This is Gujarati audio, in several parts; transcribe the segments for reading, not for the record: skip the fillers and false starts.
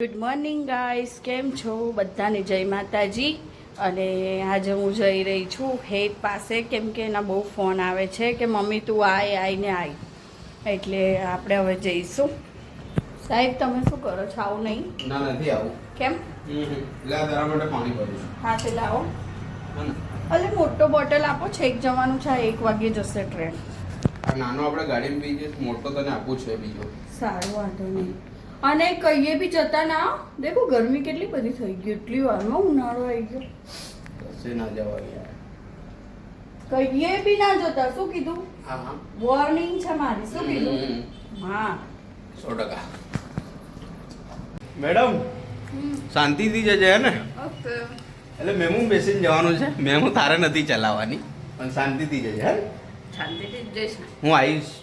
ગુડ મોર્નિંગ ગાઈસ, કેમ છો બધાને? જય માતાજી. અને આજે હું જઈ રહી છું હેત પાસે, કેમ કે એના બહુ ફોન આવે છે કે મમ્મી તું આવીને આવી, એટલે આપણે હવે જઈશું. સાહેબ તમે શું કરો છો? આવું નહીં? ના, નથી આવું. કેમ? લા તારા માટે પાણી ભરું છું. હા તે લાવો. અલે મોટો બોટલ આપો, છેક જવાનું છે, 1 વાગે જશે ટ્રેન. આ નાનો આપણે ગાડીમાં પી જઈશ, મોટો તને આપું છે બીજો. સારું, વાંધો નહીં. અને કહીએ બી જતા ના. દેખો ગરમી કેટલી બધી થઈ ગઈ, એટલી વારમાં ઉનાળો આવી ગયો. કશે ના જવાય યાર. કહીએ બી ના જતા. શું કીધું? હા વોર્નિંગ છે મારી. શું કીધું? હા 100%. મેડમ શાંતિથી જજે હે ને? ઓકે. એટલે મેમું બેસીને જવાનું છે. મેમું તારે નથી ચલાવવાની, પણ શાંતિથી જજે હે. શાંતિથી જઈશ. હું આવીશ,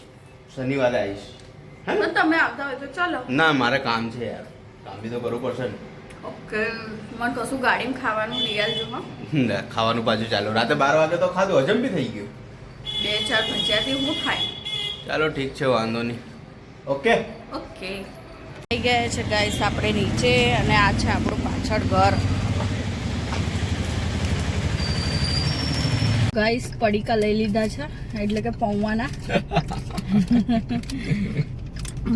શનિવારે આવીશ. તો તમે આવતા હોય તો ચાલો. ના, મારે કામ છે યાર, કામ બી તો કરવું પડશે ને. ઓકે. મને કશું ગાડીમાં ખાવાનું લઈ આવજો. હા, ખાવાનું પાછું ચાલો. રાતે 12 વાગે તો ખાધું, હજમ બી થઈ ગયું. 2-4 ભજીયાથી હું થાય. ચાલો ઠીક છે, વાંધો નહીં. Okay okay. થઈ ગયા છે ગાઈસ આપણે નીચે, અને આ છે આપણું પાછળ ઘર. ગાઈસ પડીકા લઈ લીધા છે, એટલે કે પૌવાના.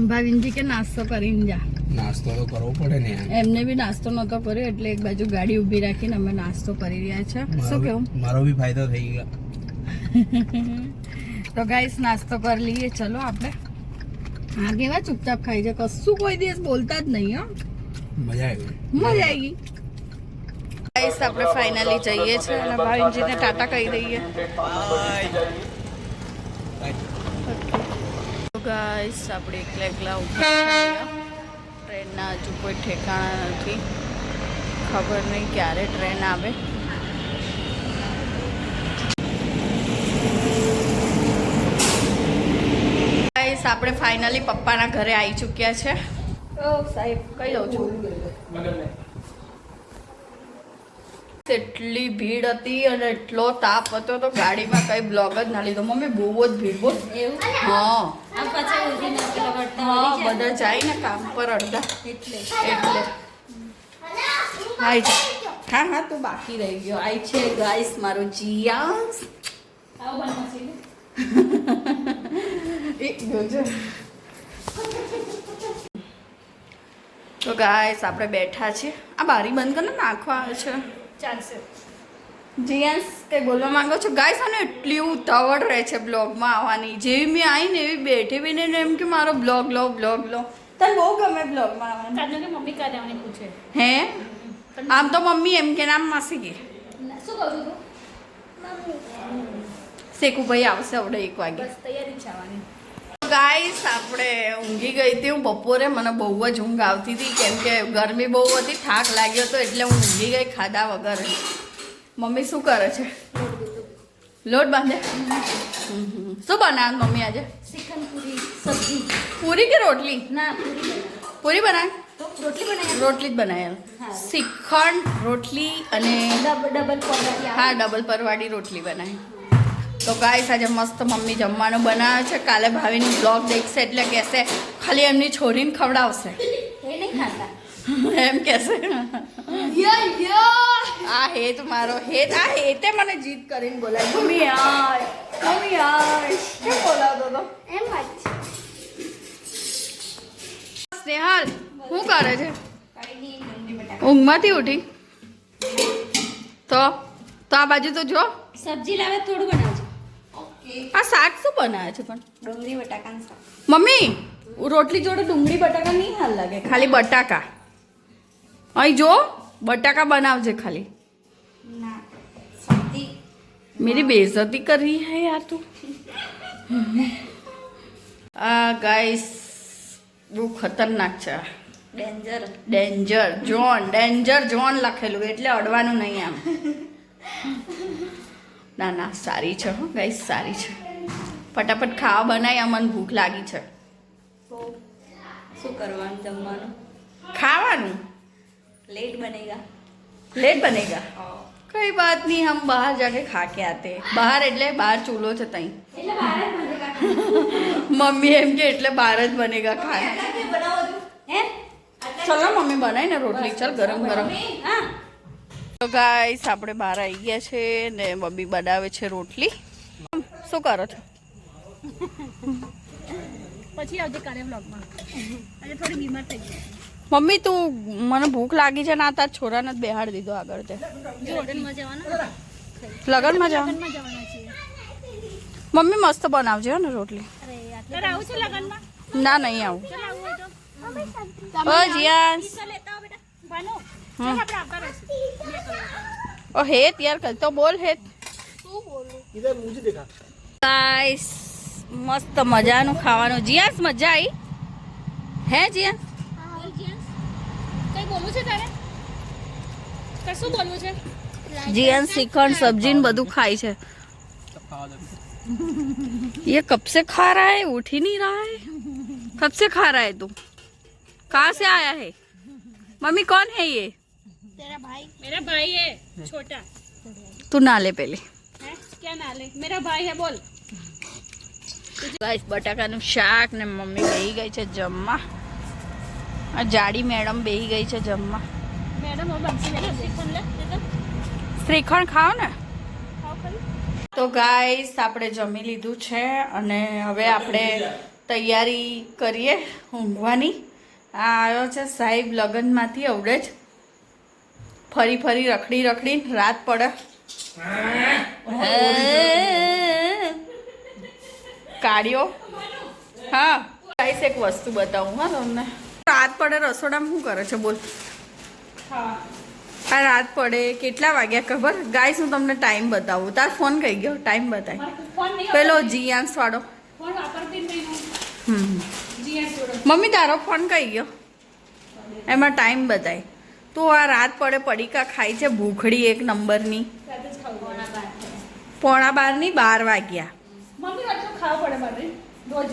ભાવિનજી કે નાસ્તો કરીને જા. નાસ્તો તો કરવો પડે ને યાર. એમને બી નાસ્તો નહોતો કર્યો, એટલે એક બાજુ ગાડી ઊભી રાખીને અમે નાસ્તો કરી રહ્યા છે. શું કેવું? મારો બી ફાયદો થઈ ગયો. તો ગાઈસ નાસ્તો કરી લઈએ. ચલો આપણે. હા, કેવા ચૂપચાપ ખાઈ છે, કશું કોઈ દિવસ બોલતા જ નહીં. હો, મજા આવી. મજા આવી. ગાઈસ આપણે ફાઇનલી જઈએ છીએ, અને ભાવિનજીને ટાટા કહી દઈએ. ગાઈસ આપણે એકલા ઉભા છીએ. ટ્રેનના હજુ કોઈ ઠેકાણા નથી, ખબર નહીં ક્યારે ટ્રેન આવે. ગાઈસ આપણે ફાઇનલી પપ્પાના ઘરે આવી ચૂક્યા છે. ઓ સાહેબ કહી દઉં છું, એટલી ભીડ હતી અને એટલો તાપ હતો તો ગાડીમાં કઈ બ્લોગ જ ના લીધો. મમ્મી બહુ જ ભીડ. બોલ. હા હા, બધા જાય ને કામ પર અડધા, એટલે હાય જા. હા હા, તું બાકી રહી ગયો. આઈ છે ગાઈસ મારો જીયાસ. તો ગાઈસ આપણે બેઠા છીએ. આ બારી બંધ કરીને નાખવા આવે છે. ચાલશે. જીયાસ કંઈ બોલવા માંગો છો? ગાઈસ આને એટલી ઉતાવળ રહે છે બ્લોગમાં આવવાની. જેવી મેં આવીને એવી બેઠી બી ને એમ કે મારો બ્લોગ લો. તને બહુ ગમે બ્લોગમાં આવવાનું. કારણ કે મમ્મી ક્યારે આવવાની પૂછે. હે? આમ તો મમ્મી એમ કે નામ માસી કે. શું કહું છું તું? શેકુભાઈ આવશે હવે 1 વાગે. બસ તૈયારી જ આવવાની. ગાઈસ આપણે ઊંઘી ગઈ હતી. હું બપોરે મને બહુ જ ઊંઘ આવતી હતી, કેમ કે ગરમી બહુ હતી, થાક લાગ્યો હતો, એટલે હું ઊંઘી ગઈ ખાધા વગર. મમ્મી શું કરે છે? લોટ બાંધે. શું બનાવ મમ્મી આજે? શ્રીખંડ પૂરી સબ્જી. પૂરી કે રોટલી? ના, પૂરી બનાવી. તો રોટલી બનાવી. રોટલી જ બનાવી. હા. શ્રીખંડ રોટલી અને ડબલ પરવાળી. હા, ડબલ પરવાળી રોટલી બનાવી. તો ગાઈસ આજે મસ્ત મમ્મી જમવાનું બનાવે છે. કાલે ભાવિની બ્લોગ દેખશે એટલે કહેશે ખાલી એમની છોરીને ખવડાવશે, એ નહીં ખાતા. એમ કહેશે. આ હેત મારો હેત. આ હેતે મને જીત કરીને બોલાય. મમ્મી આય કેમ બોલાવતો હતો? એમ વાત છે. સ્નેહાલ શું કરે છે? કાંઈ નહીં, ડુંગળી બટાકા. ઊંઘમાંથી ઉઠી તો આ બાજુ તો જો. સબ્જી લાવે થોડું બનાવજો. આ શાક શું બનાવે છે પણ? ડુંગળી બટાકાનું શાક. મમ્મી રોટલી જોડે ડુંગળી બટાકા નહીં હાલ લાગે, ખાલી બટાકા. અહીં જો બટાકા બનાવજે ખાલી. ના, સબ્જી. मेरी बेइज्जती कर रही है यार तू. આ ગાઈસ બહુ ખતરનાક છે. ડેન્જર. ડેન્જર ઝોન લખેલું એટલે અડવાનું નહીં આમ. ના સારી છે હો ગાઈસ, સારી છે. ફટાફટ ખાવા બનાવી, મને ભૂખ લાગી છે. તો શું કરવાનું જમવાનું? ખાવાનું લેટ બનેગા. लेट बनेगा. कई बात नहीं, हम बाहर जाके खा के आते. बाहर એટલે બહાર ચૂલો છે તઈ. એટલે બહાર જ બનેગા. મમ્મી એમ કે એટલે બહાર જ બનેગા ખાના. બનાવો હે ચાલ ને મમ્મી બનાવી ને રોટલી ચાલ ગરમ ગરમ. હા તો ગાઈસ આપણે બહાર આવી ગયા છે ને મમ્મી બનાવે છે રોટલી. શું કરો છો? પછી આવજે કાલે વ્લોગમાં. આજે થોડી બીમાર થઈ ગઈ. મમ્મી તું મને ભૂખ લાગી છે ને આ તાર છોરાને જ બેહાડી દીધો આગળ તે હોટલમાં જવાના. લગનમાં જાવ. લગનમાં જવાના છીએ. મમ્મી મસ્ત બનાવજો હો ને રોટલી. અરે તારે આવું છે લગનમાં? ના નહીં આવું. ચાલ આવું હોય તો. ઓ જીયાસ. ચાલ લેતા આવો બેટા. ભાનો. હમ. આપણે આવતા રહીશું. ઓ હેત યાર કલ તો બોલ હેત. શું બોલું? ગાઈસ મસ્ત મજાનું ખાવાનું. જીયાસ મજા આવી હે જીયાસ? કઈ બોલવું છે તારે? કશું બોલવું છે? જીયાસ શ્રીખંડ સબ્જી ને બધું ખાય છે. ये कब से खा रहा है? उठ ही नहीं रहा है. कब से खा रहा है तू? कहाँ से आया है? मम्मी कौन है ये? तेरा भाई. मेरा भाई है छोटा. तू ना ले पहले. है क्या नाले? मेरा भाई है बोल. ગાઈસ બટાકાનું શાક ને મમ્મી બેહી ગઈ છે જમવા. આ જાડી મેડમ બેહી ગઈ છે જમવા. मैडम वो बंसी ले श्रीखंड ले दे दो. શ્રીખંડ ખાઓ ને. खाओ खरी. તો ગાઈસ આપણે જમી લીધું છે અને હવે આપણે તૈયારી કરીએ ઊંઘવાની. આ આવ્યો છે સાહેબ લગ્નમાંથી અવડે જ ફરી ફરી રખડી રખડી રાત પડે. કાઢ્યો. હા ગાઈસ એક વસ્તુ બતાવું હા તમને. રાત પડે રસોડામાં શું કરે છે બોલ. આ રાત પડે કેટલા વાગ્યા ખબર? ગાઈસ હું તમને ટાઈમ બતાવું. તાર ફોન કઈ ગયો? ટાઈમ બતાય फोन नहीं પેલો જીયાંશ વાળો. फोन वापरती नहीं हूँ. जी हाँ छोड़ो. મમ્મી તારો ફોન કઈ ગયો? એમાં ટાઈમ બતાય. તું આ રાત પડે પડીકા ખાય છે ભૂખડી એક નંબરની. પોણા 12 ની 12 વાગ્યા. मम्मी आज तो खाओ पड़े बाटे रोज.